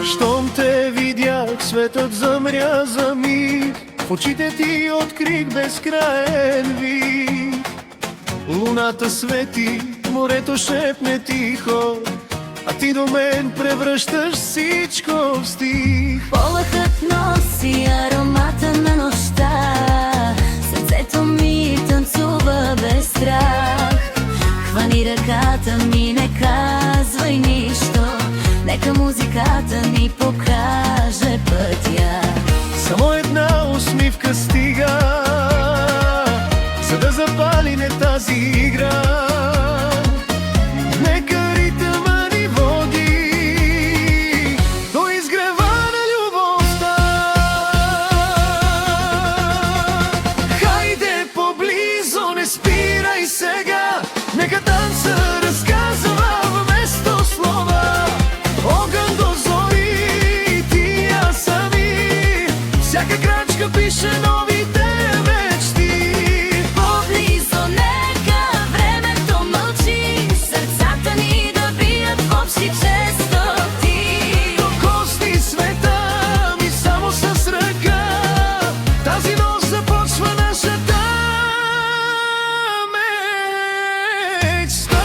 Щом те видях, светът замря за миг, в очите ти открих безкраен вид. Луната свети, морето шепне тихо, а ти до мен превръщаш всичко в стих. Полъхът носи аромата на нощта, сърцето ми танцува без страх. Хвани ръката ми, не казвай нищо, нека музиката ни покаже пътя. Само една усмивка стига, за да запали не тази игра. Нека ритъма ни води до изгревана любовта. Хайде поблизо, не спирай сега, нека танца разказва вместо слова. Огън до зори, ти аз сами, всяка крачка пише новите мечти. Поблизо, нека времето мълчи, сърцата ни да бият в общи честоти. Докосни света ми само с ръка, тази нощ започва нашата мечта.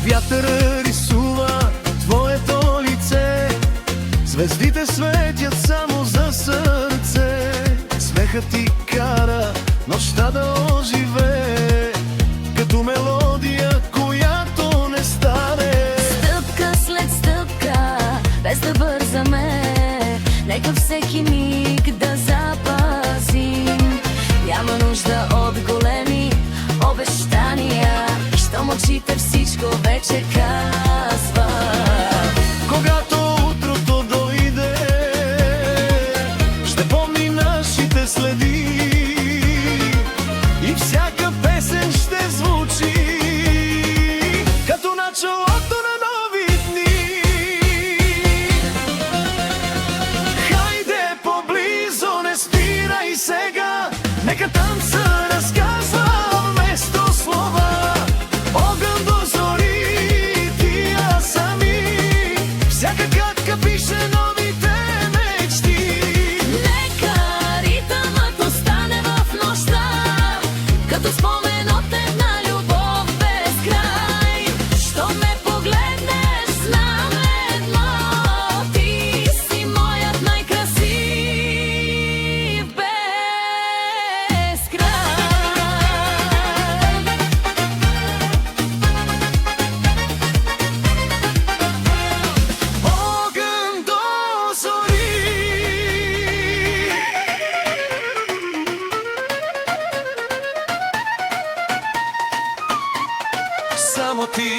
Вятъра рисува твоето лице, звездите светят само за сърце. Смехът ти кара нощта да оживее, като мелодия, която не стане. Стъпка след стъпка, без да бързаме, нека всеки миг да запазим. Няма нужда от големи обещания, щом очите всичко вече казва. Когато утрото дойде, ще помни нашите следи и всяка песен ще звучи като началото на нови дни. Хайде поблизо, не спирай сега, нека танца разказва вместо слова. Огън до зори, ти аз сами, всяка клетка пише новите мечти. Нека ритъмът остане в нощта, като спомен от една любов без край. Що ме погледнеш, знам едно, ти си моят най-красив без край. Огън до зори. Само ти.